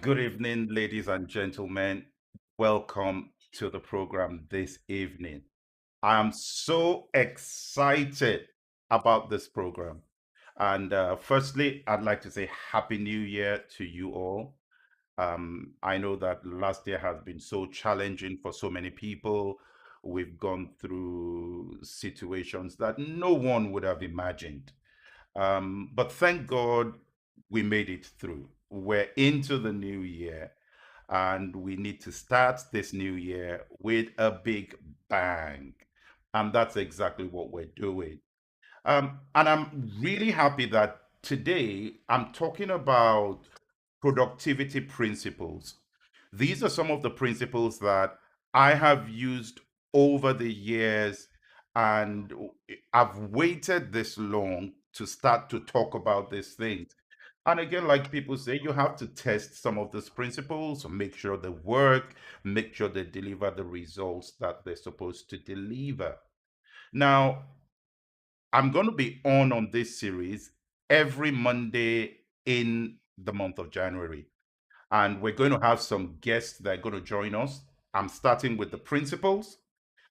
Good evening, ladies and gentlemen. Welcome to the program this evening. I am so excited about this program. And firstly, I'd like to say Happy New Year to you all. I know that last year has been so challenging for so many people. We've gone through situations that no one would have imagined. But thank God we made it through. We're into the new year, and we need to start this new year with a big bang. And that's exactly what we're doing. And I'm really happy that today I'm talking about productivity principles. These are some of the principles that I have used over the years, and I've waited this long to start to talk about these things. And again, like people say, you have to test some of these principles, make sure they work, make sure they deliver the results that they're supposed to deliver. Now, I'm going to be on this series every Monday in the month of January. And we're going to have some guests that are going to join us. I'm starting with the principles,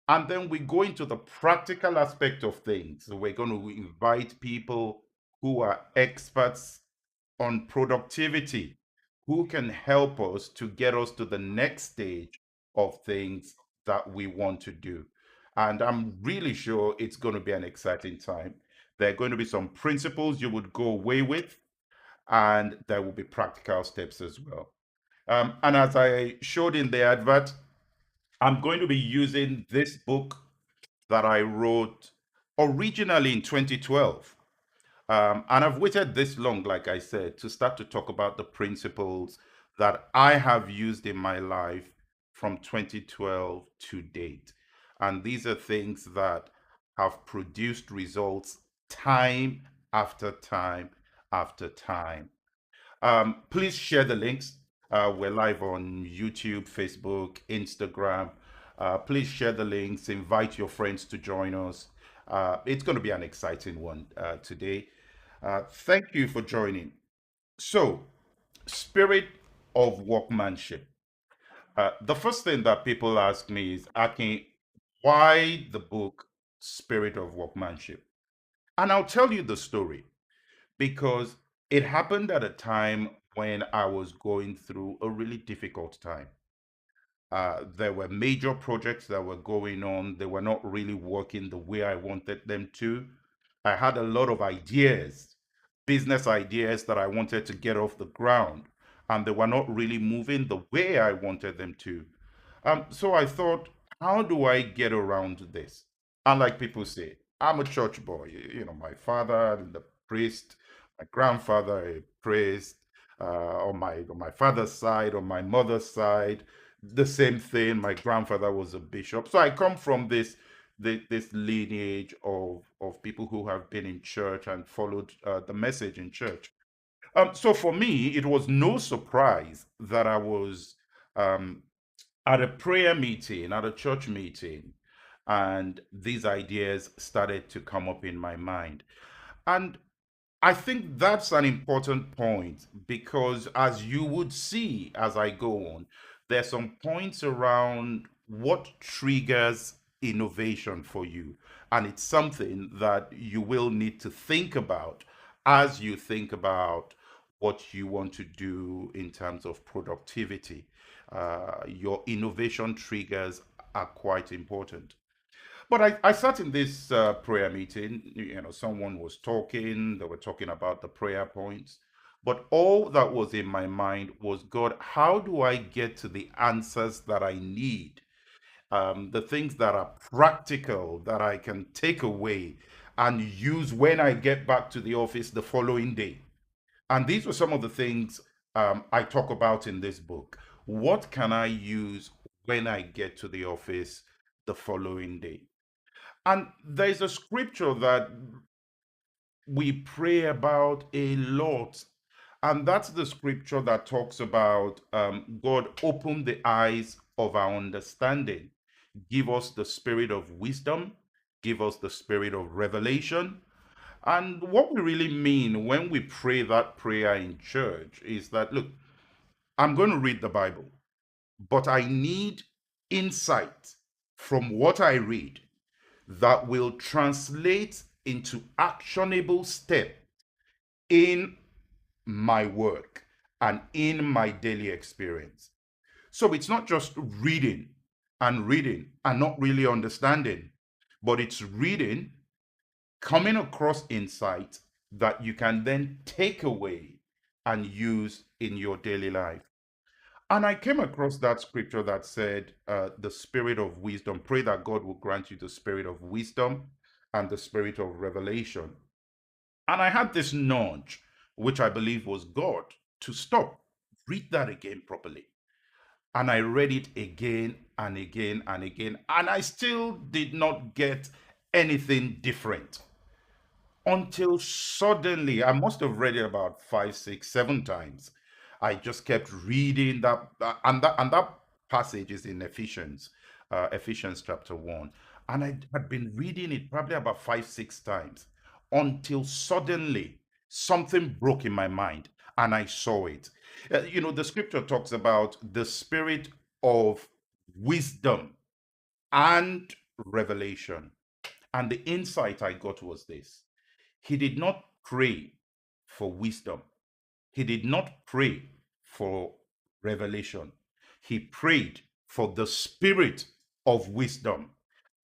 and then we go into the practical aspect of things. So we're going to invite people who are experts on productivity, who can help us to get us to the next stage of things that we want to do. And I'm really sure it's going to be an exciting time. There are going to be some principles you would go away with, and there will be practical steps as well. And as I showed in the advert, I'm going to be using this book that I wrote originally in 2012. And I've waited this long, like I said, to start to talk about the principles that I have used in my life from 2012 to date. And these are things that have produced results time after time after time. Please share the links. We're live on YouTube, Facebook, Instagram. Please share the links, invite your friends to join us. It's going to be an exciting one today. Thank you for joining. So, Spirit of Workmanship. The first thing that people ask me is, Akin, why the book Spirit of Workmanship? And I'll tell you the story because it happened at a time when I was going through a really difficult time. There were major projects that were going on. They were not really working the way I wanted them to. I had a lot of ideas, business ideas that I wanted to get off the ground, and they were not really moving the way I wanted them to. So I thought, how do I get around this? And like people say, I'm a church boy. My father, the priest, my grandfather, a priest, on my father's side, on my mother's side, the same thing. My grandfather was a bishop. So I come from this lineage of people who have been in church and followed the message in church. So for me, it was no surprise that I was um, at a prayer meeting, at a church meeting, and these ideas started to come up in my mind. And I think that's an important point because, as you would see as I go on, there's some points around what triggers innovation for you. And it's something that you will need to think about as you think about what you want to do in terms of productivity. Your innovation triggers are quite important. But I sat in this prayer meeting, someone was talking, they were talking about the prayer points. But all that was in my mind was, God, how do I get to the answers that I need? The things that are practical, that I can take away and use when I get back to the office the following day. And these were some of the things I talk about in this book. What can I use when I get to the office the following day? And there's a scripture that we pray about a lot. And that's the scripture that talks about God open the eyes of our understanding, give us the spirit of wisdom, give us the spirit of revelation. And what we really mean when we pray that prayer in church is that, look, I'm going to read the Bible, but I need insight from what I read that will translate into actionable step in my work and in my daily experience. So it's not just reading and not really understanding, but it's reading, coming across insight that you can then take away and use in your daily life. And I came across that scripture that said, the spirit of wisdom, pray that God will grant you the spirit of wisdom and the spirit of revelation. And I had this nudge, which I believe was God, to stop, read that again properly. And I read it again and again and again, and I still did not get anything different until suddenly, I must have read it about 5, 6, 7 times. I just kept reading that, and that passage is in Ephesians chapter 1. And I had been reading it probably about 5, 6 times until suddenly something broke in my mind and I saw it. The scripture talks about the spirit of wisdom and revelation. And the insight I got was this: he did not pray for wisdom, he did not pray for revelation. He prayed for the spirit of wisdom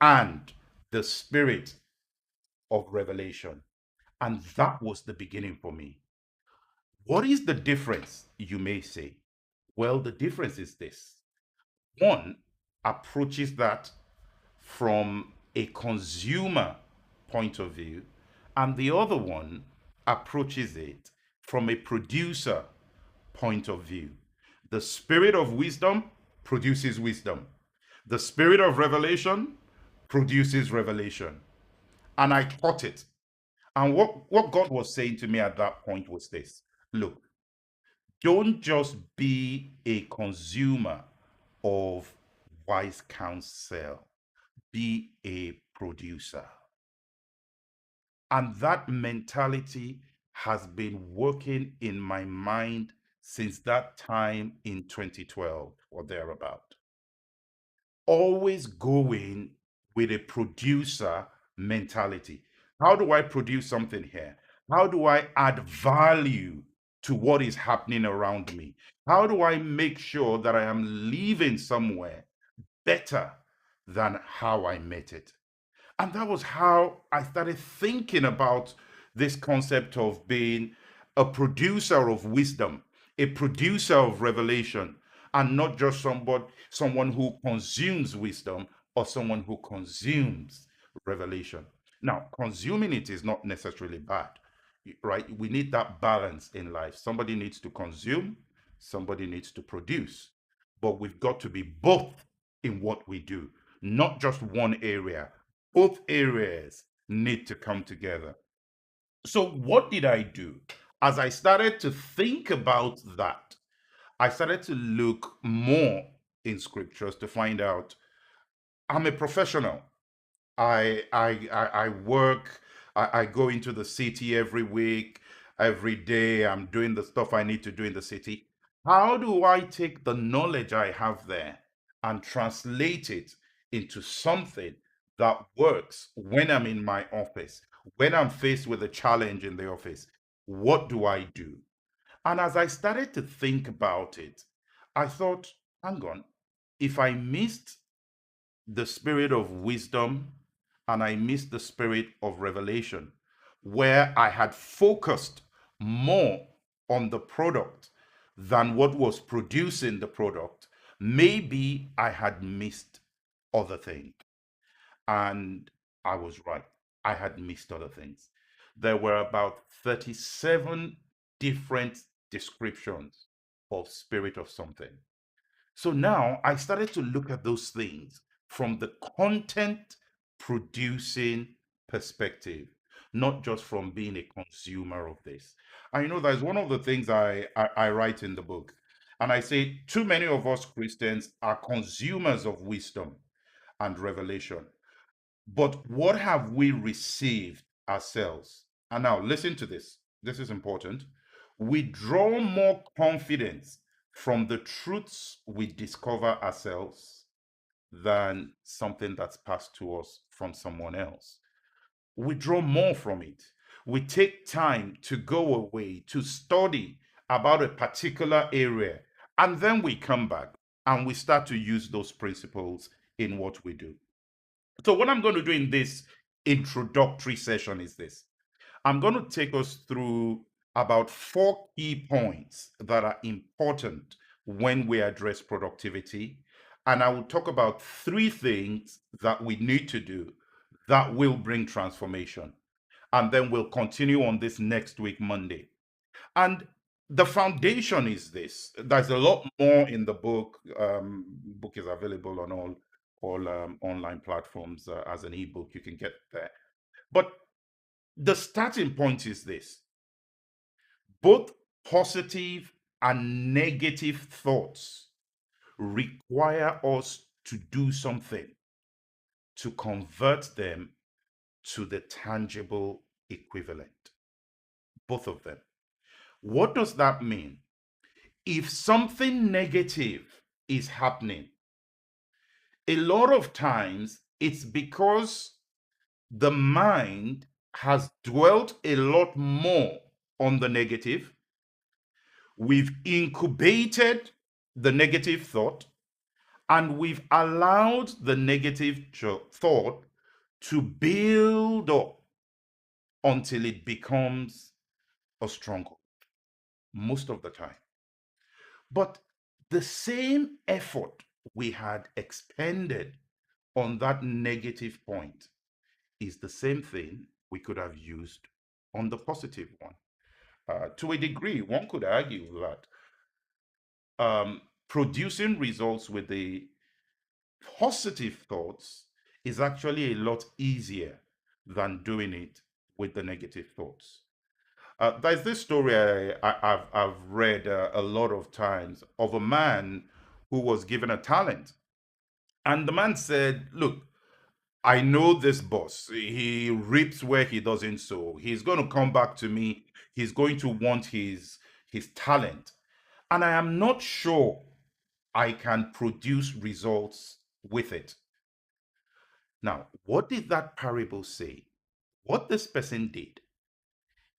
and the spirit of revelation. And that was the beginning for me. What is the difference, you may say? Well, the difference is this: one approaches that from a consumer point of view, and the other one approaches it from a producer point of view. The spirit of wisdom produces wisdom, the spirit of revelation produces revelation. And I caught it. And what God was saying to me at that point was this: look, don't just be a consumer of wise counsel, be a producer. And that mentality has been working in my mind since that time in 2012 or thereabout. Always going with a producer mentality. How do I produce something here? How do I add value to what is happening around me? How do I make sure that I am leaving somewhere better than how I met it? And that was how I started thinking about this concept of being a producer of wisdom, a producer of revelation, and not just someone who consumes wisdom or someone who consumes revelation. Now, consuming it is not necessarily bad, right? We need that balance in life. Somebody needs to consume, somebody needs to produce, but we've got to be both in what we do, not just one area. Both areas need to come together. So, what did I do? As I started to think about that, I started to look more in scriptures to find out I'm a professional. I work. I go into the city every week, every day. I'm doing the stuff I need to do in the city. How do I take the knowledge I have there and translate it into something that works when I'm in my office, when I'm faced with a challenge in the office? What do I do? And as I started to think about it, I thought, hang on, if I missed the spirit of wisdom and I missed the spirit of revelation, where I had focused more on the product than what was producing the product, maybe I had missed other things. And I was right. I had missed other things. There were about 37 different descriptions of spirit of something. So now I started to look at those things from the content producing perspective, not just from being a consumer of this. And that's one of the things I write in the book. And I say, too many of us Christians are consumers of wisdom and revelation. But what have we received ourselves? And now listen to this. This is important. We draw more confidence from the truths we discover ourselves than something that's passed to us from someone else. We draw more from it. We take time to go away to study about a particular area, and then we come back and we start to use those principles in what we do. So, what I'm going to do in this introductory session is this: I'm going to take us through about 4 key points that are important when we address productivity. And I will talk about 3 things that we need to do that will bring transformation. And then we'll continue on this next week, Monday. And the foundation is this. There's a lot more in the book. Book is available on all online platforms as an ebook. You can get there. But the starting point is this: both positive and negative thoughts require us to do something to convert them to the tangible equivalent. Both of them. What does that mean? If something negative is happening, a lot of times it's because the mind has dwelt a lot more on the negative. We've incubated the negative thought, and we've allowed the negative thought to build up until it becomes a stronghold most of the time. But the same effort we had expended on that negative point is the same thing we could have used on the positive one. To a degree, one could argue that producing results with the positive thoughts is actually a lot easier than doing it with the negative thoughts. There's this story I've read a lot of times of a man who was given a talent. And the man said, "Look, I know this boss. He reaps where he doesn't sow. He's going to come back to me. He's going to want his talent. And I am not sure I can produce results with it." Now, what did that parable say? What this person did,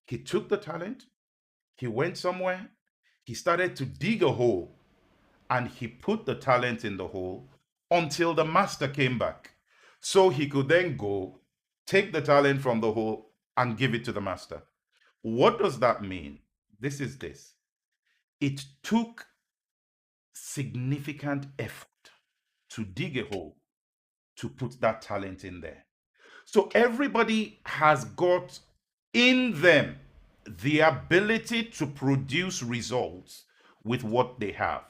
he took the talent, he went somewhere, he started to dig a hole, and he put the talent in the hole until the master came back. So he could then go, take the talent from the hole, and give it to the master. What does that mean? This is this: it took significant effort to dig a hole to put that talent in there. So everybody has got in them the ability to produce results with what they have.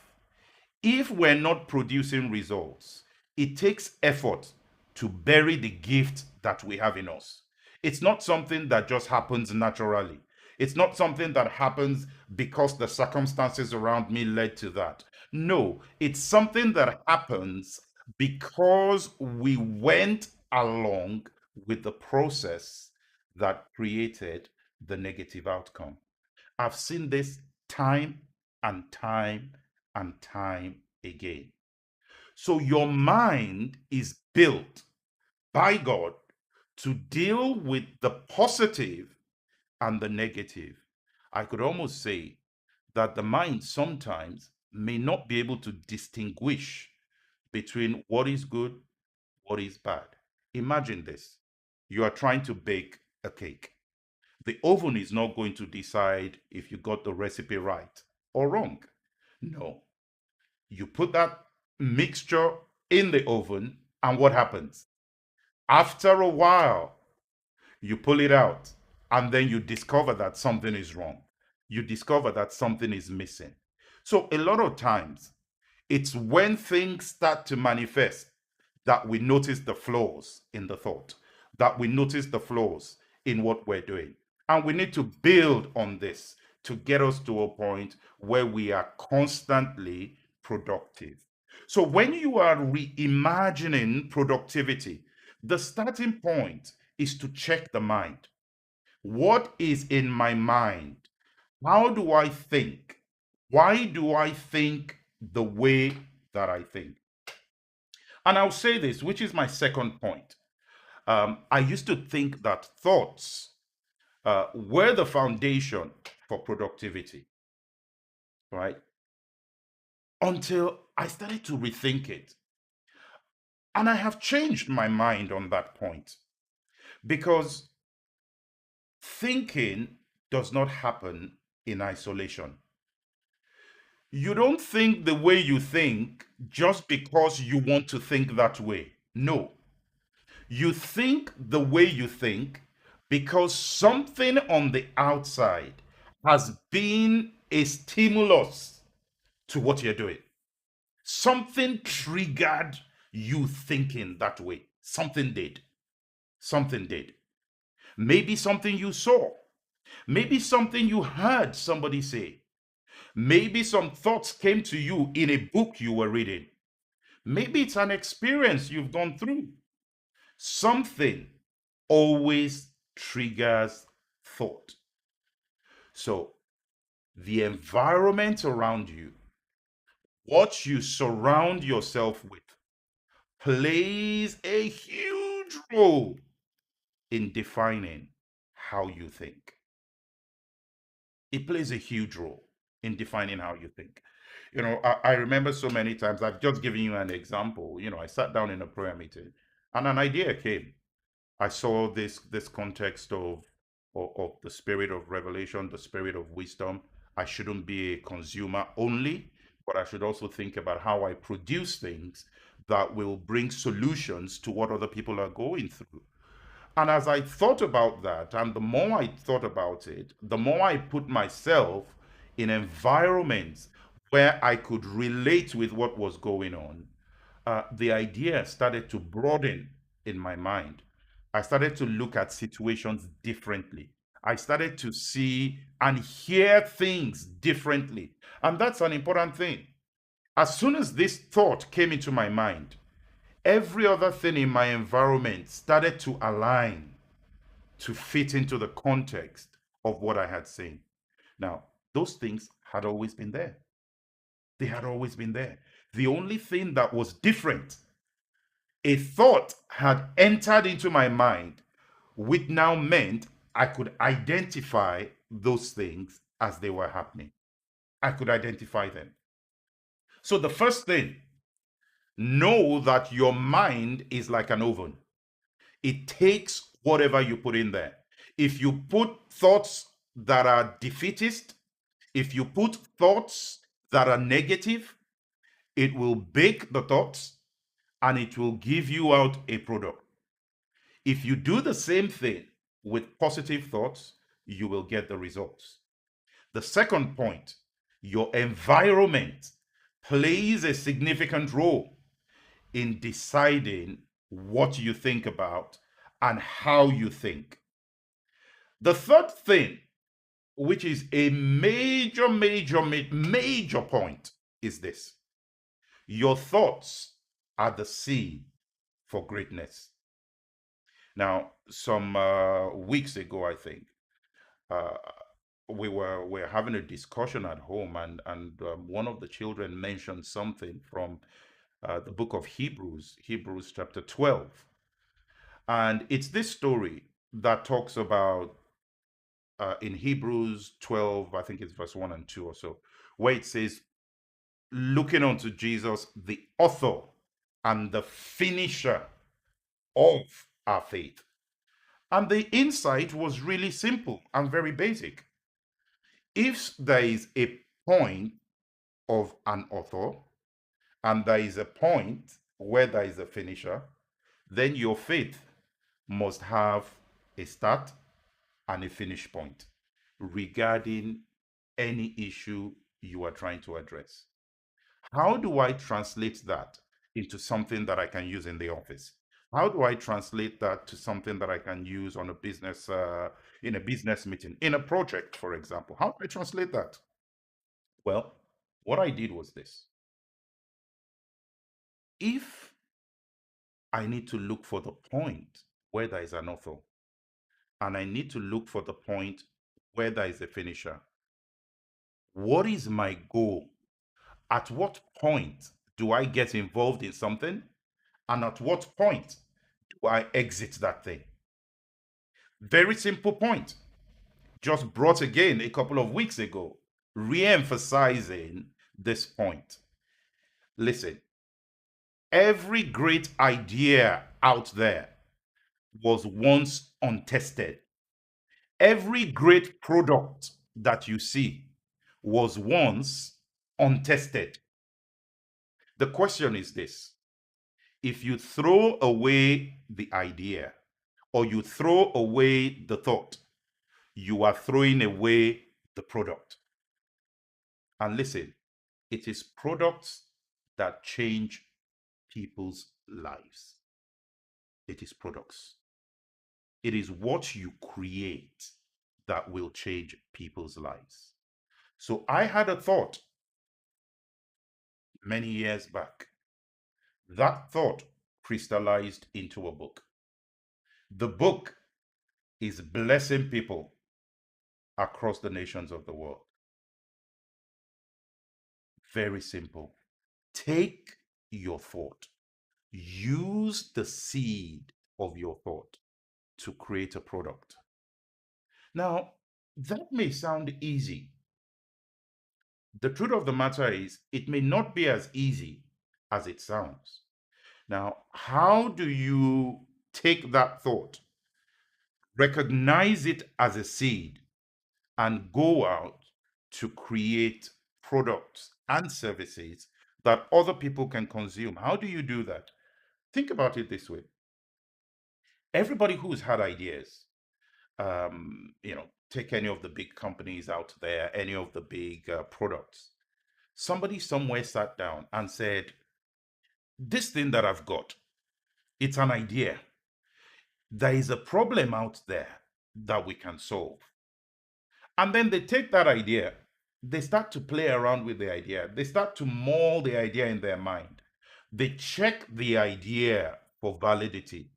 If we're not producing results, it takes effort to bury the gift that we have in us. It's not something that just happens naturally. It's not something that happens because the circumstances around me led to that. No, it's something that happens because we went along with the process that created the negative outcome. I've seen this time and time and time again. So your mind is built by God to deal with the positive and the negative. I could almost say that the mind sometimes may not be able to distinguish between what is good, what is bad. Imagine this: you are trying to bake a cake. The oven is not going to decide if you got the recipe right or wrong. No. You put that mixture in the oven, and what happens? After a while, you pull it out, and then you discover that something is wrong. You discover that something is missing. So, a lot of times, it's when things start to manifest that we notice the flaws in the thought, that we notice the flaws in what we're doing. And we need to build on this to get us to a point where we are constantly productive. So when you are reimagining productivity, the starting point is to check the mind. What is in my mind? How do I think? Why do I think the way that I think? And I'll say this, which is my second point. I used to think that thoughts were the foundation for productivity, right? Until I started to rethink it. And I have changed my mind on that point because thinking does not happen in isolation. You don't think the way you think just because you want to think that way. No. You think the way you think because something on the outside has been a stimulus to what you're doing. Something triggered you thinking that way. Something did. Something did. Maybe something you saw. Maybe something you heard somebody say. Maybe some thoughts came to you in a book you were reading. Maybe it's an experience you've gone through. Something always triggers thought. So, the environment around you, what you surround yourself with, plays a huge role in defining how you think. It plays a huge role in defining how you think. I remember so many times, I've just given you an example. I sat down in a prayer meeting and an idea came. I saw this context of the spirit of revelation, the spirit of wisdom. I shouldn't be a consumer only, but I should also think about how I produce things that will bring solutions to what other people are going through. And as I thought about that, and the more I thought about it, the more I put myself in environments where I could relate with what was going on, the idea started to broaden in my mind. I started to look at situations differently. I started to see and hear things differently. And that's an important thing. As soon as this thought came into my mind, every other thing in my environment started to align to fit into the context of what I had seen. Now, those things had always been there. They had always been there. The only thing that was different, a thought had entered into my mind, which now meant I could identify those things as they were happening. I could identify them. So, the first thing, know that your mind is like an oven. It takes whatever you put in there. If you put thoughts that are defeatist, if you put thoughts that are negative, it will bake the thoughts and it will give you out a product. If you do the same thing with positive thoughts, you will get the results. The second point, your environment plays a significant role in deciding what you think about and how you think. The third thing, which is a major point, is this: your thoughts are the seed for greatness. Now, some weeks ago, I think, uh, we were having a discussion at home, and one of the children mentioned something from the book of Hebrews chapter 12. And it's this story that talks about in Hebrews 12, I think it's verse 1 and 2 or so, where it says, looking unto Jesus, the author and the finisher of our faith. And the insight was really simple and very basic. If there is a point of an author and there is a point where there is a finisher, then your faith must have a start and a finish point regarding any issue you are trying to address. How do I translate that into something that I can use in the office? How do I translate that to something that I can use on a business, in a business meeting, in a project, for example? How do I translate that? Well, what I did was this. If I need to look for the point where there is an author, and I need to look for the point where there is a finisher, What is my goal? At what point do I get involved in something? And at what point do I exit that thing? Very simple point. Just brought again a couple of weeks ago, re-emphasizing this point. Listen, every great idea out there was once untested. Every great product that you see was once untested. The question is this: if you throw away the idea or you throw away the thought, you are throwing away the product. And listen, it is products that change people's lives. It is products. It is what you create that will change people's lives. So I had a thought many years back. That thought crystallized into a book. The book is blessing people across the nations of the world. Very simple. Take your thought, use the seed of your thought to create a product. Now, that may sound easy. The truth of the matter is, it may not be as easy as it sounds. Now, how do you take that thought, recognize it as a seed, and go out to create products and services that other people can consume? How do you do that? Think about it this way. Everybody who's had ideas, take any of the big companies out there, any of the big products. Somebody somewhere sat down and said, this thing that I've got, it's an idea. There is a problem out there that we can solve. And then they take that idea, they start to play around with the idea, they start to mold the idea in their mind. They check the idea for validity.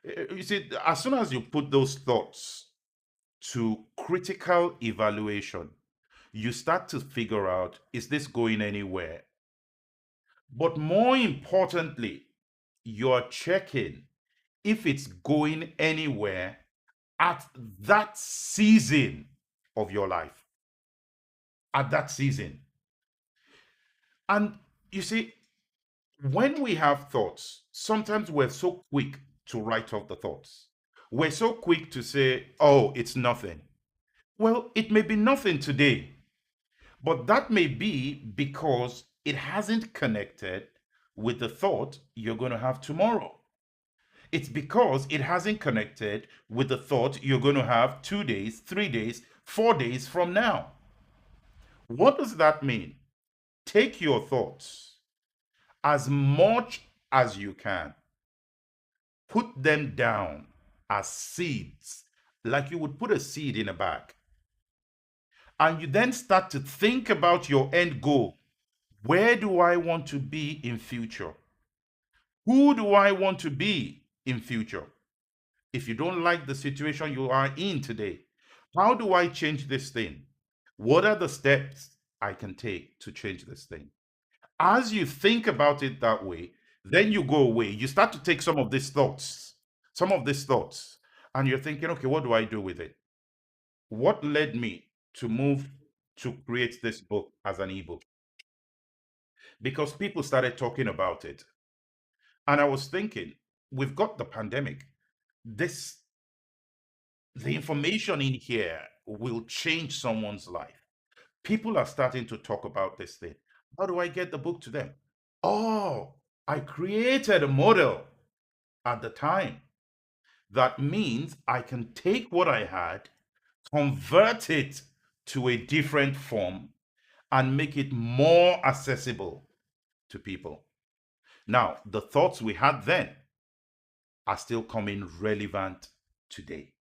You see, as soon as you put those thoughts to critical evaluation, you start to figure out, is this going anywhere? But more importantly, you're checking if it's going anywhere at that season of your life. At that season. And you see, when we have thoughts, sometimes we're so quick to write off the thoughts. We're so quick to say, oh, it's nothing. Well, it may be nothing today, but that may be because it hasn't connected with the thought you're going to have tomorrow. It's because it hasn't connected with the thought you're going to have 2 days, 3 days, 4 days from now. What does that mean? Take your thoughts as much as you can, put them down as seeds, like you would put a seed in a bag. And you then start to think about your end goal. Where do I want to be in future? Who do I want to be in future? If you don't like the situation you are in today, how do I change this thing? What are the steps I can take to change this thing? As you think about it that way, then you go away. You start to take some of these thoughts, and you're thinking, okay, what do I do with it? What led me to move to create this book as an ebook? Because people started talking about it. And I was thinking, we've got the pandemic. This, the information in here will change someone's life. People are starting to talk about this thing. How do I get the book to them? Oh, I created a model at the time. That means I can take what I had, convert it to a different form, and make it more accessible to people. Now, the thoughts we had then are still coming relevant today.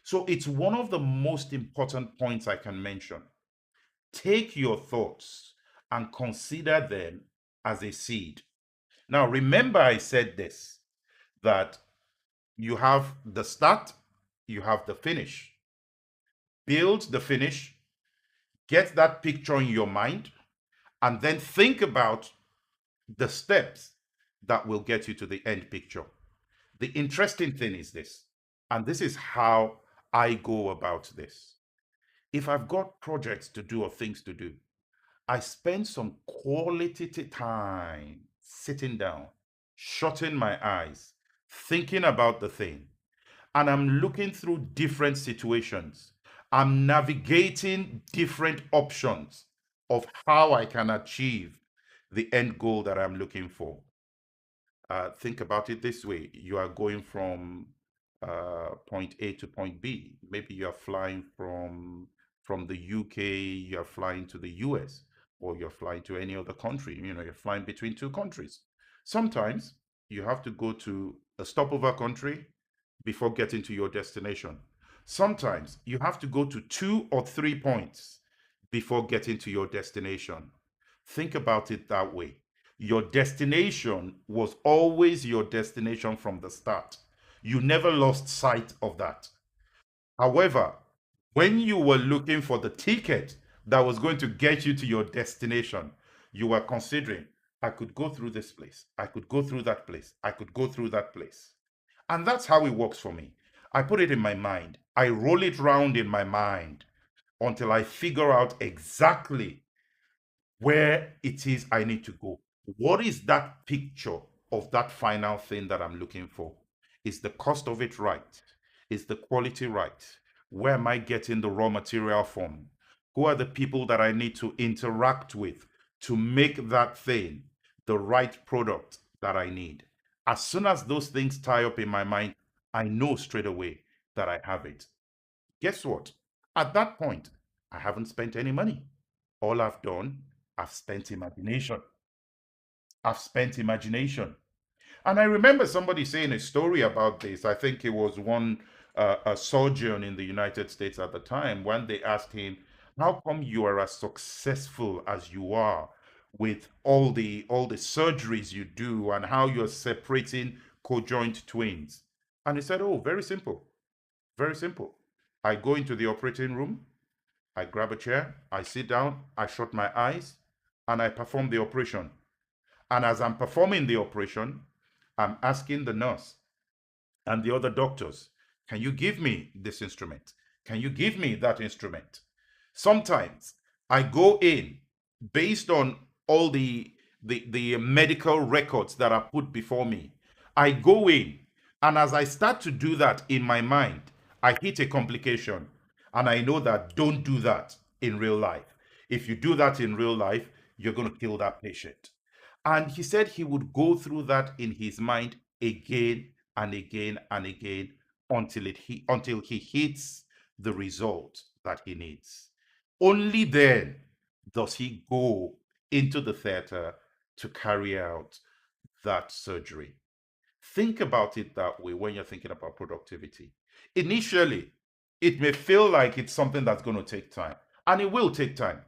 So it's one of the most important points I can mention. Take your thoughts and consider them as a seed. Now, remember, I said this, that you have the start, you have the finish. Build the finish, Get that picture in your mind, and then think about the steps that will get you to the end picture. The interesting thing is this, and this is how I go about this. If I've got projects to do or things to do, I spend some quality time sitting down, shutting my eyes, thinking about the thing, and I'm looking through different situations. I'm navigating different options of how I can achieve the end goal that I'm looking for. Think about it this way. You are going from point A to point B. Maybe you are flying from the UK, you are flying to the US, or you're flying to any other country. You're flying between two countries. Sometimes you have to go to a stopover country before getting to your destination. Sometimes you have to go to 2 or 3 points before getting to your destination. Think about it that way. Your destination was always your destination from the start. You never lost sight of that. However, when you were looking for the ticket that was going to get you to your destination, you were considering, I could go through this place, I could go through that place, I could go through that place. And that's how it works for me. I put it in my mind, I roll it round in my mind until I figure out exactly where it is I need to go. What is that picture of that final thing that I'm looking for? Is the cost of it right? Is the quality right? Where am I getting the raw material from? Who are the people that I need to interact with to make that thing the right product that I need? As soon as those things tie up in my mind, I know straight away that I have it. Guess what? At that point, I haven't spent any money. All I've done, I've spent imagination. I've spent imagination. And I remember somebody saying a story about this. I think it was one a surgeon in the United States at the time when they asked him, "How come you are as successful as you are with all the surgeries you do and how you're separating conjoined twins?" And he said, "Oh, very simple, very simple. I go into the operating room, I grab a chair, I sit down, I shut my eyes, and I perform the operation. And as I'm performing the operation, I'm asking the nurse and the other doctors, can you give me this instrument? Can you give me that instrument? Sometimes I go in based on all the medical records that are put before me. I go in, and as I start to do that in my mind, I hit a complication, and I know that don't do that in real life. If you do that in real life, you're going to kill that patient. And he said he would go through that in his mind again and again and again until he hits the result that he needs. Only then does he go into the theater to carry out that surgery. Think about it that way when you're thinking about productivity. Initially, it may feel like it's something that's going to take time, and it will take time,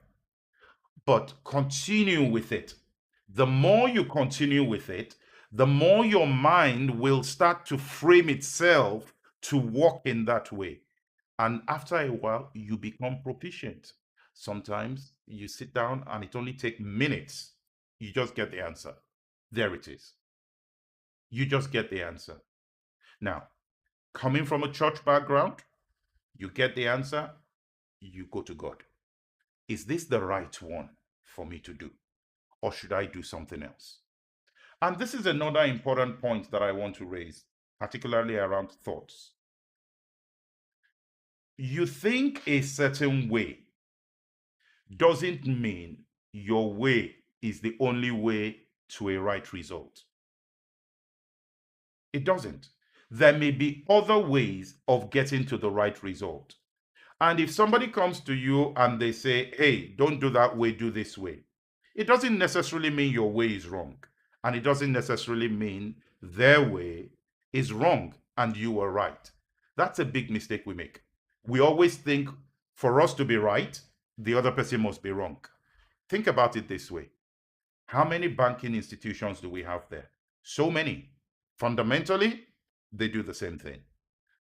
but continue with it. The more you continue with it, the more your mind will start to frame itself to work in that way. And after a while, you become proficient. Sometimes you sit down and it only takes minutes. You just get the answer. There it is. You just get the answer. Now, coming from a church background, you get the answer, you go to God. Is this the right one for me to do? Or should I do something else? And this is another important point that I want to raise, particularly around thoughts. You think a certain way doesn't mean your way is the only way to a right result. It doesn't. There may be other ways of getting to the right result. And if somebody comes to you and they say, hey, don't do that way, do this way, it doesn't necessarily mean your way is wrong. And it doesn't necessarily mean their way is wrong and you are right. That's a big mistake we make. We always think for us to be right, the other person must be wrong. Think about it this way. How many banking institutions do we have there? So many. Fundamentally, they do the same thing.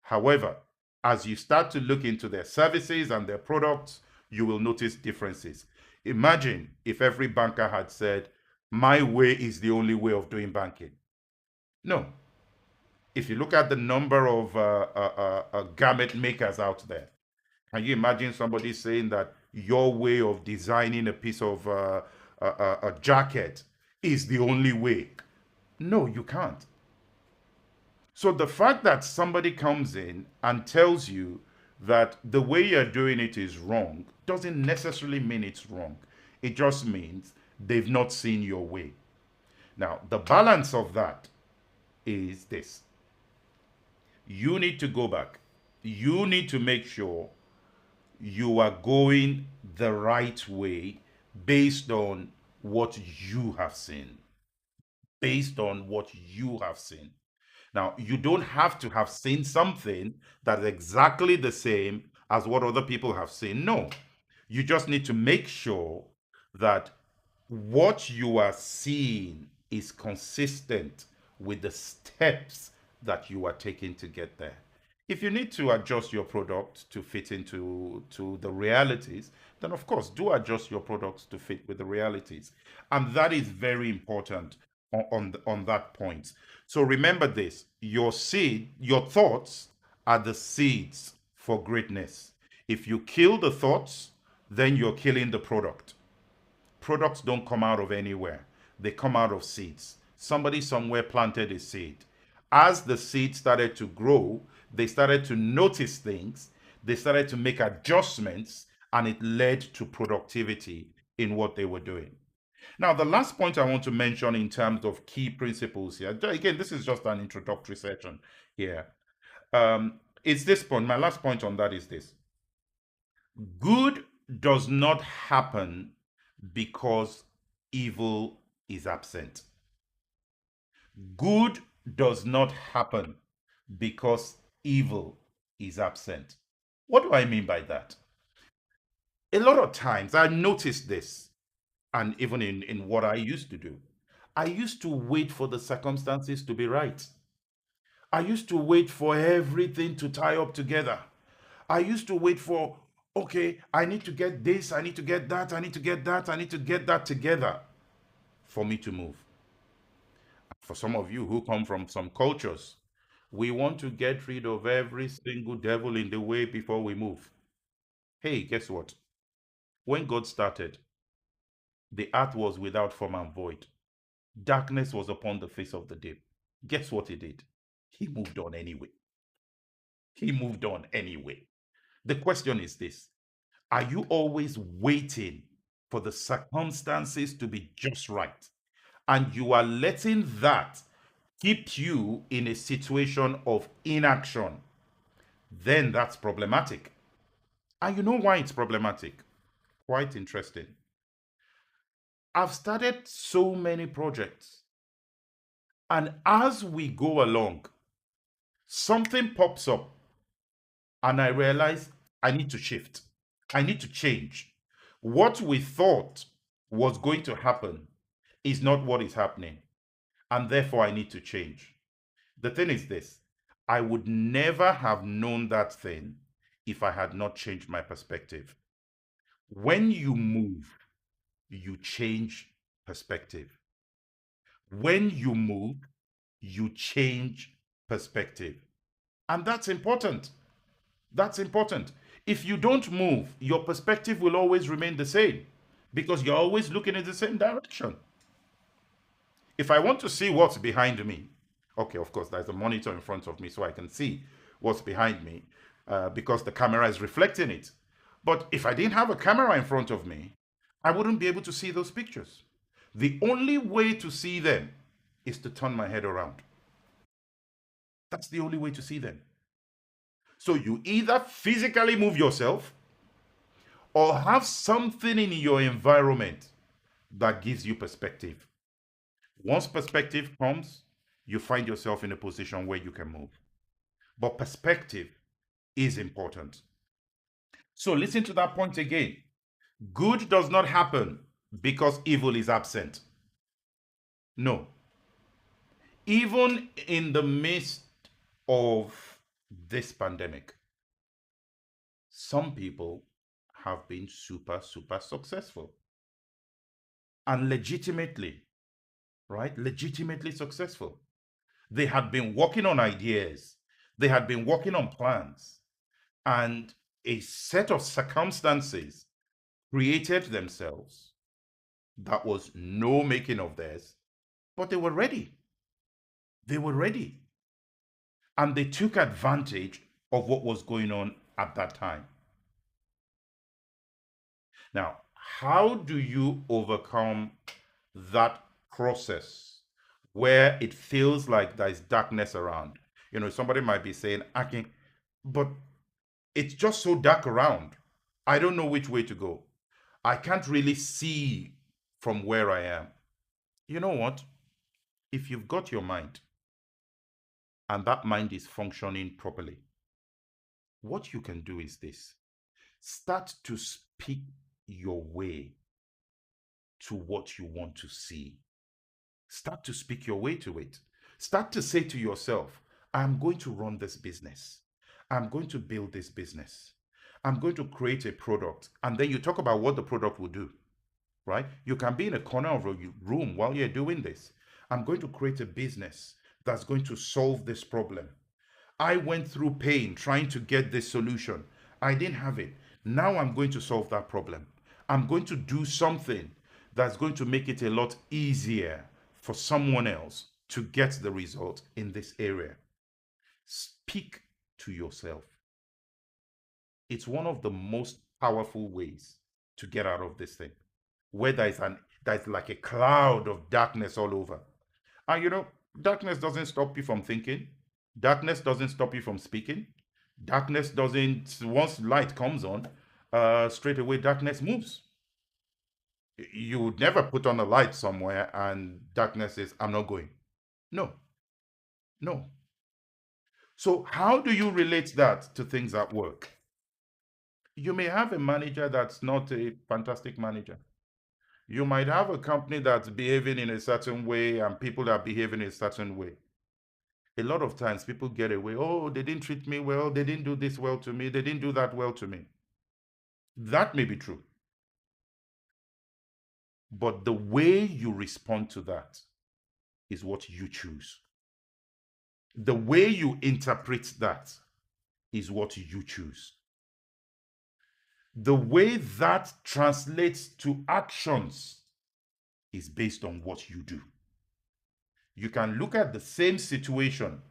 However, as you start to look into their services and their products, you will notice differences. Imagine if every banker had said, my way is the only way of doing banking. No. If you look at the number of garment makers out there, can you imagine somebody saying that your way of designing a piece of a jacket is the only way? No, you can't. So the fact that somebody comes in and tells you that the way you're doing it is wrong doesn't necessarily mean it's wrong. It just means they've not seen your way. Now, the balance of that is this: you need to go back. You need to make sure you are going the right way based on what you have seen. Based on what you have seen. Now, you don't have to have seen something that's exactly the same as what other people have seen. No. You just need to make sure that what you are seeing is consistent with the steps that you are taking to get there. If you need to adjust your product to fit into the realities, then of course do adjust your products to fit with the realities. And that is very important on that point. So remember this: your seed, your thoughts are the seeds for greatness. If you kill the thoughts, then you're killing the product. Products don't come out of anywhere, they come out of seeds. Somebody somewhere planted a seed. As the seed started to grow, they started to notice things, they started to make adjustments, and it led to productivity in what they were doing. Now, the last point I want to mention in terms of key principles here, again, this is just an introductory session here. It's this point. My last point on that is this: good does not happen because evil is absent. Good does not happen because evil is absent. What do I mean by that? A lot of times I noticed this, and even in what I used to do, I used to wait for the circumstances to be right. I used to wait for everything to tie up together. I used to wait for, okay, I need to get this, I need to get that, I need to get that, I need to get that together for me to move. For some of you who come from some cultures, we want to get rid of every single devil in the way before we move. Hey, guess what? When God started, the earth was without form and void. Darkness was upon the face of the deep. Guess what he did? He moved on anyway. He moved on anyway. The question is this: are you always waiting for the circumstances to be just right? And you are letting that keep you in a situation of inaction? Then that's problematic. And you know why it's problematic? Quite interesting. I've started so many projects, and as we go along, something pops up, and I realize I need to shift. I need to change. What we thought was going to happen is not what is happening, and therefore I need to change. The thing is this: I would never have known that thing if I had not changed my perspective. When you move, you change perspective. When you move, you change perspective. And that's important. That's important. If you don't move, your perspective will always remain the same because you're always looking in the same direction. If I want to see what's behind me, okay, of course, there's a monitor in front of me so I can see what's behind me because the camera is reflecting it. But if I didn't have a camera in front of me, I wouldn't be able to see those pictures. The only way to see them is to turn my head around. That's the only way to see them. So you either physically move yourself or have something in your environment that gives you perspective. Once perspective comes, you find yourself in a position where you can move. But perspective is important. So listen to that point again. Good does not happen because evil is absent. No. Even in the midst of this pandemic, some people have been super, super successful and legitimately, right? Legitimately successful. They had been working on ideas, they had been working on plans, and a set of circumstances created themselves that was no making of theirs, but they were ready. They were ready. And they took advantage of what was going on at that time. Now, how do you overcome that process where it feels like there's darkness around? You know, somebody might be saying, Akin, but it's just so dark around. I don't know which way to go. I can't really see from where I am. You know what? If you've got your mind and that mind is functioning properly, what you can do is this: start to speak your way to what you want to see. Start to speak your way to it. Start to say to yourself, I'm going to run this business. I'm going to build this business. I'm going to create a product. And then you talk about what the product will do, right? You can be in a corner of a room while you're doing this. I'm going to create a business that's going to solve this problem. I went through pain trying to get this solution. I didn't have it. Now I'm going to solve that problem. I'm going to do something that's going to make it a lot easier for someone else to get the result in this area. Speak to yourself. It's one of the most powerful ways to get out of this thing, where there's like a cloud of darkness all over. And you know, darkness doesn't stop you from thinking. Darkness doesn't stop you from speaking. Darkness doesn't, once light comes on, straight away darkness moves. You would never put on a light somewhere and darkness says, I'm not going. No, no. So, how do you relate that to things at work? You may have a manager that's not a fantastic manager. You might have a company that's behaving in a certain way and people that behave in a certain way. A lot of times people get away, oh, they didn't treat me well, they didn't do this well to me, they didn't do that well to me. That may be true. But the way you respond to that is what you choose. The way you interpret that is what you choose. The way that translates to actions is based on what you do. You can look at the same situation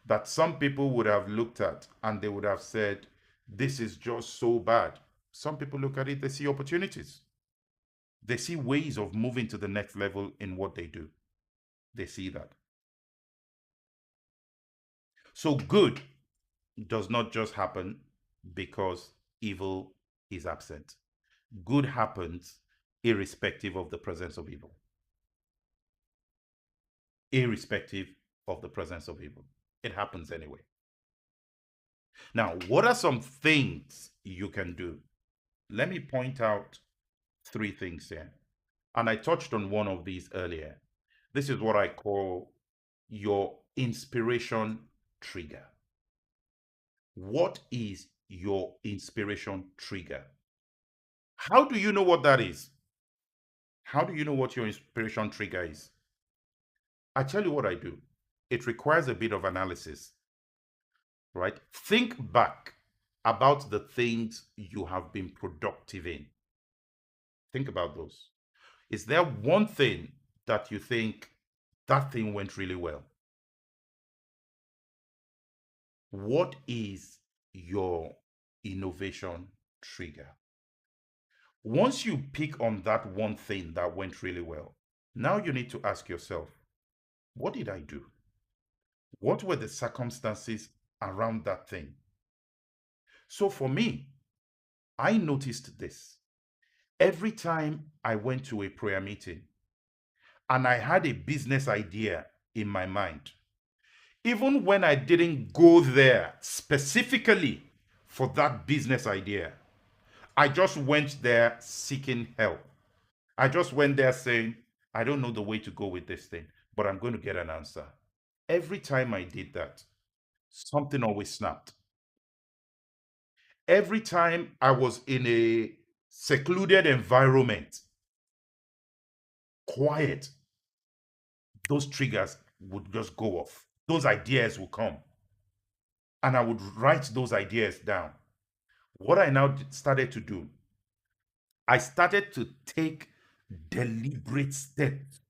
that some people would have looked at and they would have said, this is just so bad. Some people look at it, they see opportunities. They see ways of moving to the next level in what they do. They see that. So good does not just happen because evil is absent. Good happens irrespective of the presence of evil. Irrespective of the presence of evil. It happens anyway. Now, what are some things you can do? Let me point out three things here. And I touched on one of these earlier. This is what I call your inspiration trigger. What is your inspiration trigger? How do you know what that is? How do you know what your inspiration trigger is? I tell you what I do. It requires a bit of analysis, right? Think back about the things you have been productive in. Think about those. Is there one thing that you think that thing went really well? What is your innovation trigger? Once you pick on that one thing that went really well, now you need to ask yourself, what did I do? What were the circumstances around that thing? So for me, I noticed this. Every time I went to a prayer meeting and I had a business idea in my mind, even when I didn't go there specifically for that business idea, I just went there seeking help. I just went there saying, I don't know the way to go with this thing, but I'm going to get an answer. Every time I did that, something always snapped. Every time I was in a secluded environment, quiet, those triggers would just go off. Those ideas will come. And I would write those ideas down. What I now started to do, I started to take deliberate steps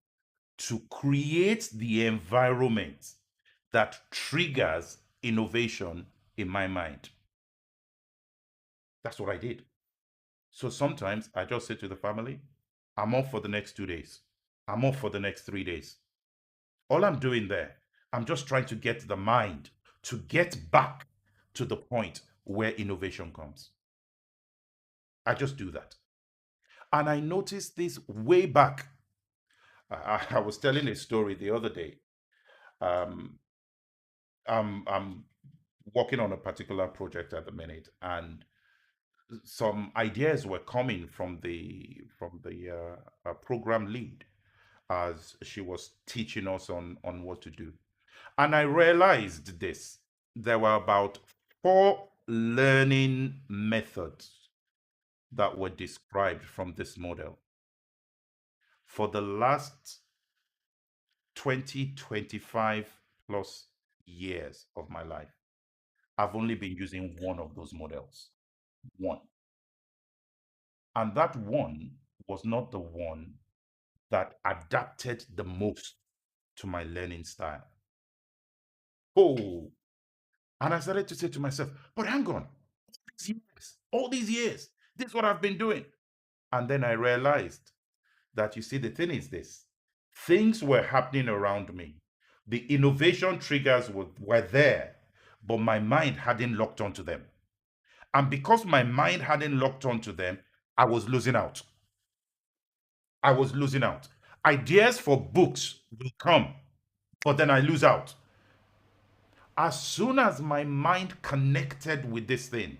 to create the environment that triggers innovation in my mind. That's what I did. So sometimes I just say to the family, I'm off for the next 2 days. I'm off for the next 3 days. All I'm doing there, I'm just trying to get the mind to get back to the point where innovation comes. I just do that. And I noticed this way back. I was telling a story the other day. Um, I'm working on a particular project at the minute, and some ideas were coming from the program lead as she was teaching us on what to do. And I realized this. There were about 4 learning methods that were described from this model. For the last 20, 25 plus years of my life, I've only been using one of those models. One. And that one was not the one that adapted the most to my learning style. Oh, and I started to say to myself, but hang on, all these years, this is what I've been doing. And then I realized that, you see, the thing is this: things were happening around me. The innovation triggers were there, but my mind hadn't locked onto them. And because my mind hadn't locked onto them, I was losing out. I was losing out. Ideas for books will come, but then I lose out. As soon as my mind connected with this thing,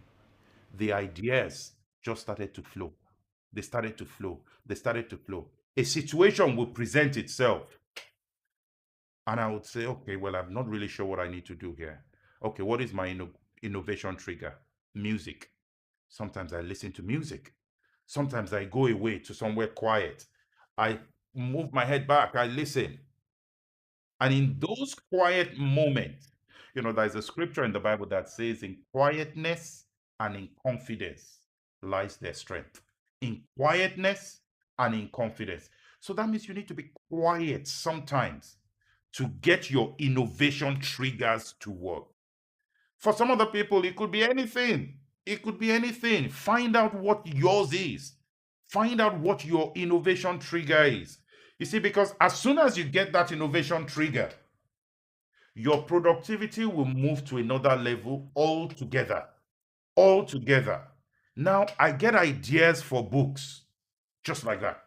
the ideas just started to flow. They started to flow. They started to flow. A situation will present itself, and I would say, okay, well, I'm not really sure what I need to do here. Okay, what is my innovation trigger? Music. Sometimes I listen to music. Sometimes I go away to somewhere quiet. I move my head back. I listen. And in those quiet moments, there's a scripture in the Bible that says, in quietness and in confidence lies their strength. In quietness and in confidence. So that means you need to be quiet sometimes to get your innovation triggers to work. For some other people, it could be anything. It could be anything. Find out what yours is. Find out what your innovation trigger is. You see, because as soon as you get that innovation trigger, your productivity will move to another level altogether. Altogether. Now, I get ideas for books just like that.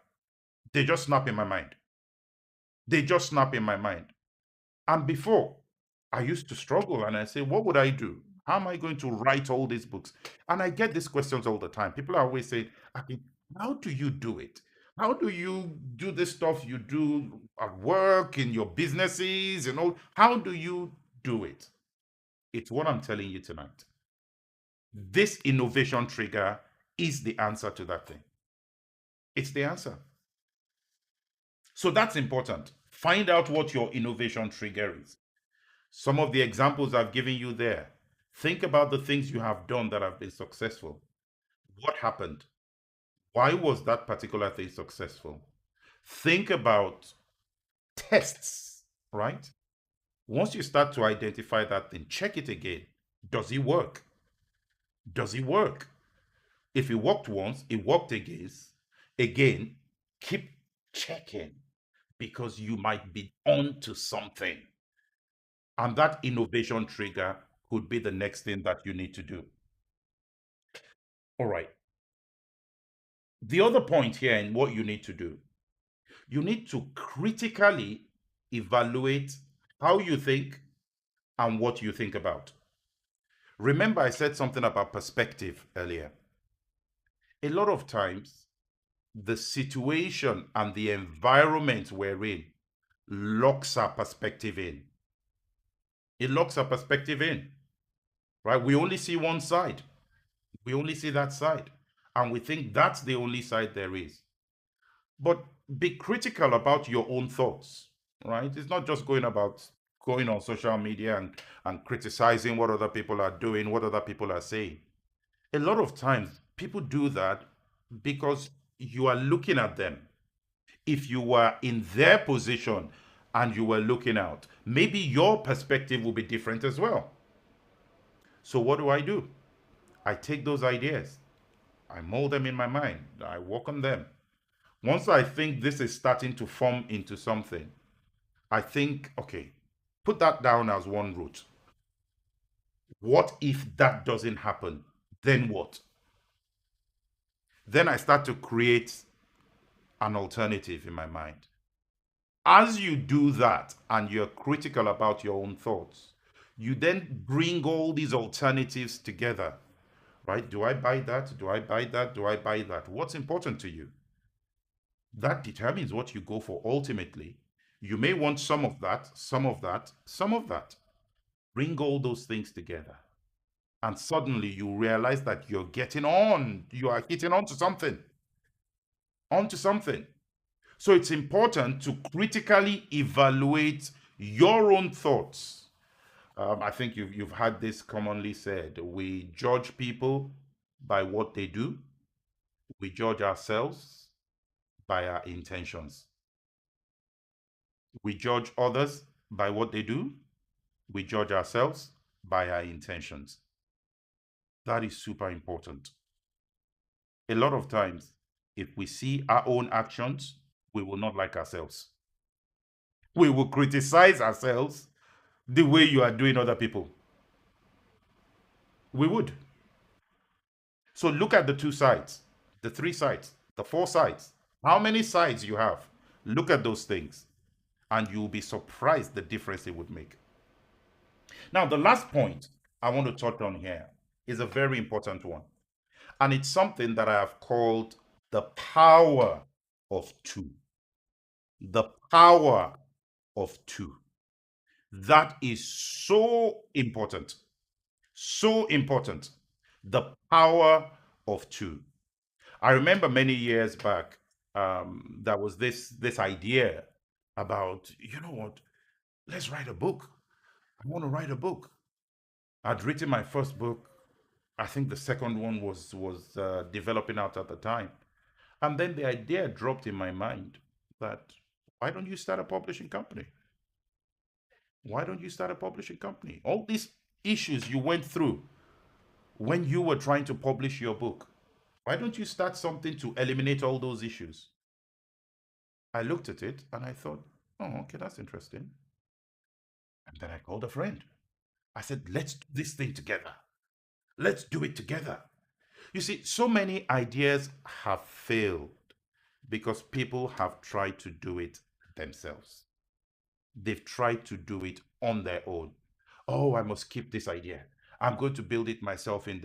They just snap in my mind. They just snap in my mind. And before, I used to struggle and I say, what would I do? How am I going to write all these books? And I get these questions all the time. People are always saying, Akin, how do you do it? How do you do this stuff you do at work, in your businesses, How do you do it? It's what I'm telling you tonight. This innovation trigger is the answer to that thing. It's the answer. So that's important. Find out what your innovation trigger is. Some of the examples I've given you there. Think about the things you have done that have been successful. What happened? Why was that particular thing successful? Think about tests, right? Once you start to identify that thing, check it again. Does it work? Does it work? If it worked once, it worked again, keep checking, because you might be on to something. And that innovation trigger could be the next thing that you need to do. All right. The other point here in what you need to do, you need to critically evaluate how you think and what you think about. Remember, I said something about perspective earlier. A lot of times, the situation and the environment we're in locks our perspective in. It locks our perspective in, right? We only see one side. We only see that side. and we think that's the only side there is. But be critical about your own thoughts, right? It's not just going on social media and criticizing what other people are doing, what other people are saying. A lot of times, people do that because you are looking at them. If you were in their position and you were looking out, maybe your perspective will be different as well. So, what do? I take those ideas, I mold them in my mind, I work on them. Once I think this is starting to form into something, I think, okay, put that down as one route. What if that doesn't happen? Then what? Then I start to create an alternative in my mind. As you do that and you're critical about your own thoughts, you then bring all these alternatives together, right? Do I buy that? Do I buy that? Do I buy that? What's important to you? That determines what you go for ultimately. You may want some of that, some of that, some of that. Bring all those things together. And suddenly you realize that you are hitting onto something, onto something. So it's important to critically evaluate your own thoughts. I think you've had this commonly said. We judge people by what they do. We judge ourselves by our intentions. We judge others by what they do. We judge ourselves by our intentions. That is super important. A lot of times, if we see our own actions, we will not like ourselves. We will criticize ourselves the way you are doing other people. We would. So look at the two sides, the three sides, the four sides. How many sides you have? Look at those things, and you'll be surprised the difference it would make. Now, the last point I want to touch on here is a very important one. And it's something that I have called the power of two. The power of two. That is so important. So important. The power of two. I remember many years back, there was this idea about, you know what, let's write a book. I want to write a book. I'd written my first book. I think the second one was developing out at the time. And then the idea dropped in my mind that why don't you start a publishing company? Why don't you start a publishing company? All these issues you went through when you were trying to publish your book, why don't you start something to eliminate all those issues? I looked at it and I thought, oh, okay, that's interesting. And then I called a friend. I said, let's do this thing together. Let's do it together. You see, so many ideas have failed because people have tried to do it themselves. They've tried to do it on their own. Oh, I must keep this idea. I'm going to build it myself in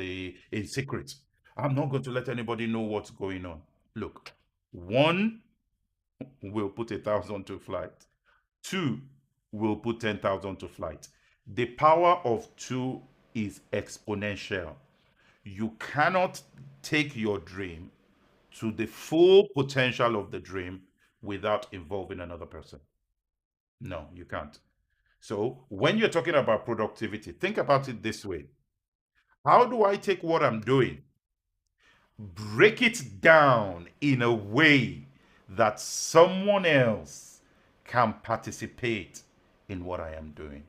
secret. I'm not going to let anybody know what's going on. Look, one will put 1,000 to flight. Two will put 10,000 to flight. The power of two is exponential. You cannot take your dream to the full potential of the dream without involving another person. No, you can't. So when you're talking about productivity, think about it this way. How do I take what I'm doing, break it down in a way that someone else can participate in what I am doing?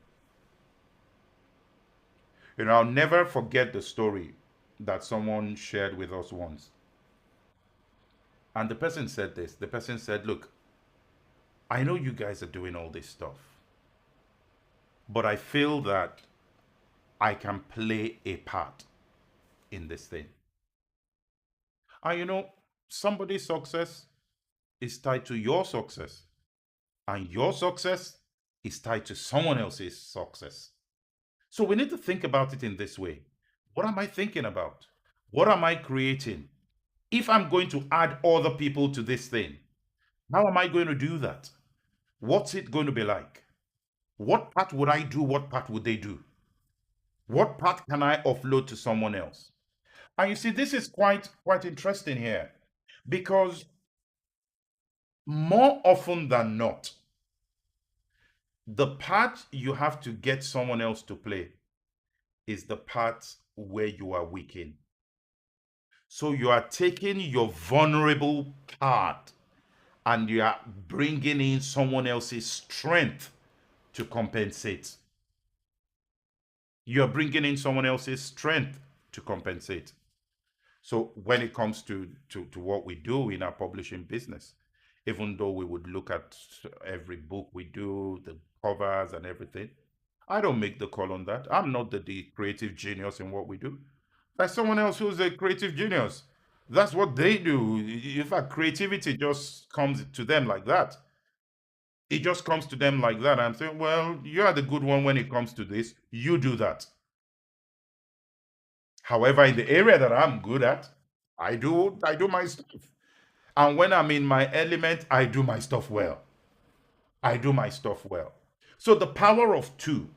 You know, I'll never forget the story that someone shared with us once. And the person said this. The person said, look, I know you guys are doing all this stuff, but I feel that I can play a part in this thing. And you know, somebody's success is tied to your success, and your success is tied to someone else's success. So we need to think about it in this way. What am I thinking about? What am I creating? If I'm going to add other people to this thing, how am I going to do that? What's it going to be like? What part would I do? What part would they do? What part can I offload to someone else? And you see, this is quite interesting here because more often than not, the part you have to get someone else to play is the part where you are weak in. So you are taking your vulnerable part and you are bringing in someone else's strength to compensate. You're bringing in someone else's strength to compensate. So when it comes to what we do in our publishing business, even though we would look at every book we do, the covers and everything, I don't make the call on that. I'm not the creative genius in what we do. That's someone else who's a creative genius. That's what they do. In fact, creativity just comes to them like that. It just comes to them like that. I'm saying, well, you are the good one when it comes to this. You do that. However, in the area that I'm good at, I do my stuff. And when I'm in my element, I do my stuff well. I do my stuff well. So the power of two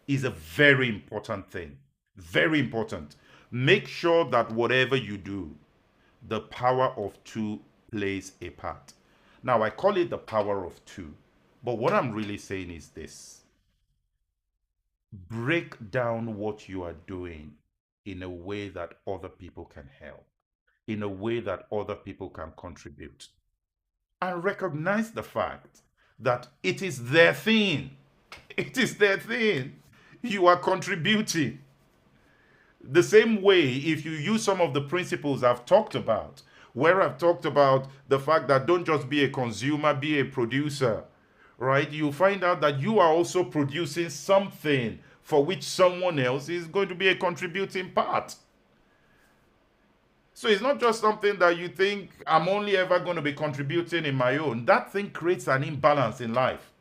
is a very important thing. Very important. Make sure that whatever you do, the power of two plays a part. Now, I call it the power of two, but what I'm really saying is this: break down what you are doing in a way that other people can help, in a way that other people can contribute, and recognize the fact that it is their thing. It is their thing. You are contributing. The same way, if you use some of the principles I've talked about, where I've talked about the fact that don't just be a consumer, be a producer, right? You find out that you are also producing something for which someone else is going to be a contributing part. So it's not just something that you think I'm only ever going to be contributing in my own. That thing creates an imbalance in life.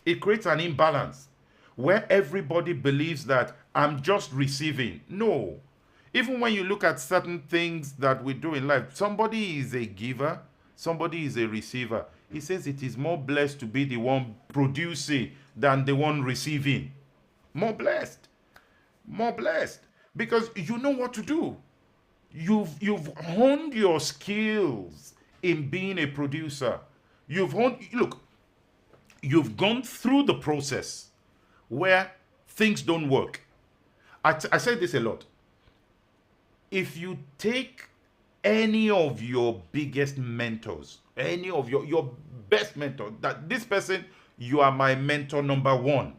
It creates an imbalance where everybody believes that I'm just receiving. No. Even when you look at certain things that we do in life, somebody is a giver, somebody is a receiver. He says it is more blessed to be the one producing than the one receiving. More blessed. More blessed. Because you know what to do. You've honed your skills in being a producer. You've gone through the process where things don't work. I say this a lot. If you take any of your biggest mentors, any of your best mentor, that this person, you are my mentor number one.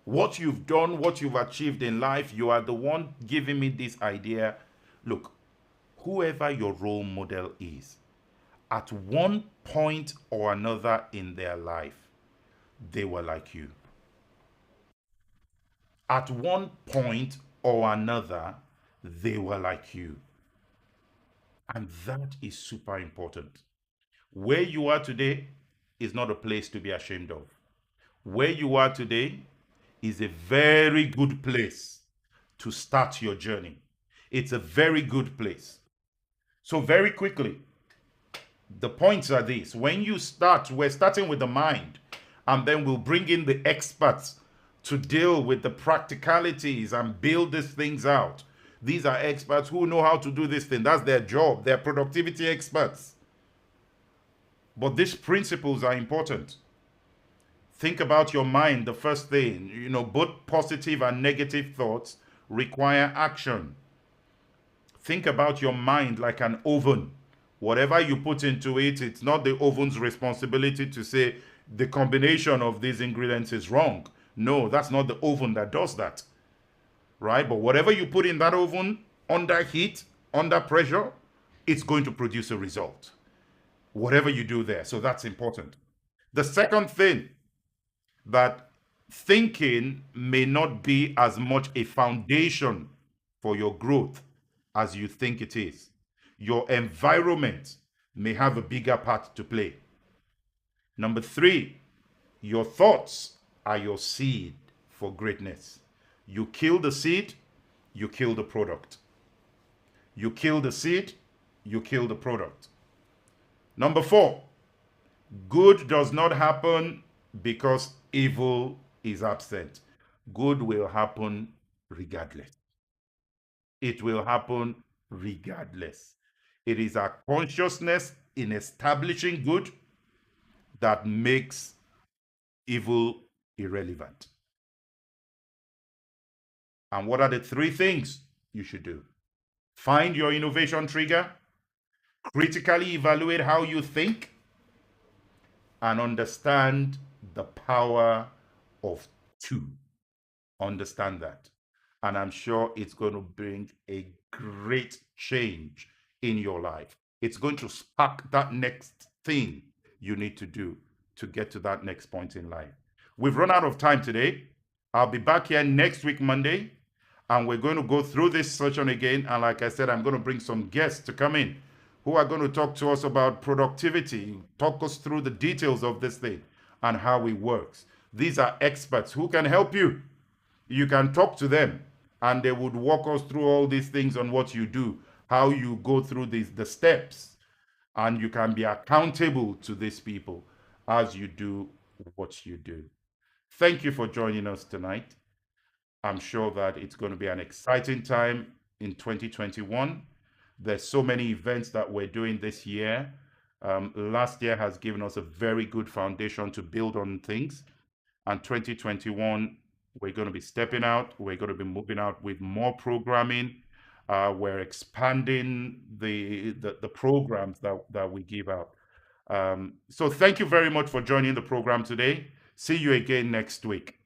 What you've done, what you've achieved in life, you are the one giving me this idea. Look, whoever your role model is, at one point or another in their life, they were like you. At one point or another, they were like you. And that is super important. Where you are today is not a place to be ashamed of. Where you are today is a very good place to start your journey. It's a very good place. So, very quickly, the points are these. When you start, we're starting with the mind, and then we'll bring in the experts to deal with the practicalities and build these things out. These are experts who know how to do this thing. That's their job. They're productivity experts. But these principles are important. Think about your mind, the first thing. Both positive and negative thoughts require action. Think about your mind like an oven. Whatever you put into it, it's not the oven's responsibility to say the combination of these ingredients is wrong. No, that's not the oven that does that, right? But whatever you put in that oven, under heat, under pressure, it's going to produce a result. Whatever you do there. So that's important. The second thing, that thinking may not be as much a foundation for your growth as you think it is. Your environment may have a bigger part to play. Number three, your thoughts are your seed for greatness. You kill the seed, you kill the product. You kill the seed, you kill the product. Number four, good does not happen because evil is absent. Good will happen regardless. It will happen regardless. It is our consciousness in establishing good that makes evil irrelevant. And what are the three things you should do? Find your innovation trigger, critically evaluate how you think, and understand the power of two. Understand that. And I'm sure it's going to bring a great change in your life. It's going to spark that next thing you need to do to get to that next point in life. We've run out of time today. I'll be back here next week, Monday, and we're going to go through this session again. And like I said, I'm going to bring some guests to come in who are going to talk to us about productivity, talk us through the details of this thing and how it works. These are experts who can help you. You can talk to them and they would walk us through all these things on what you do, how you go through the steps, and you can be accountable to these people as you do what you do. Thank you for joining us tonight. I'm sure that it's going to be an exciting time in 2021. There's so many events that we're doing this year. Last year has given us a very good foundation to build on things. And 2021, we're going to be stepping out. We're going to be moving out with more programming. We're expanding the programs that we give out. So thank you very much for joining the program today. See you again next week.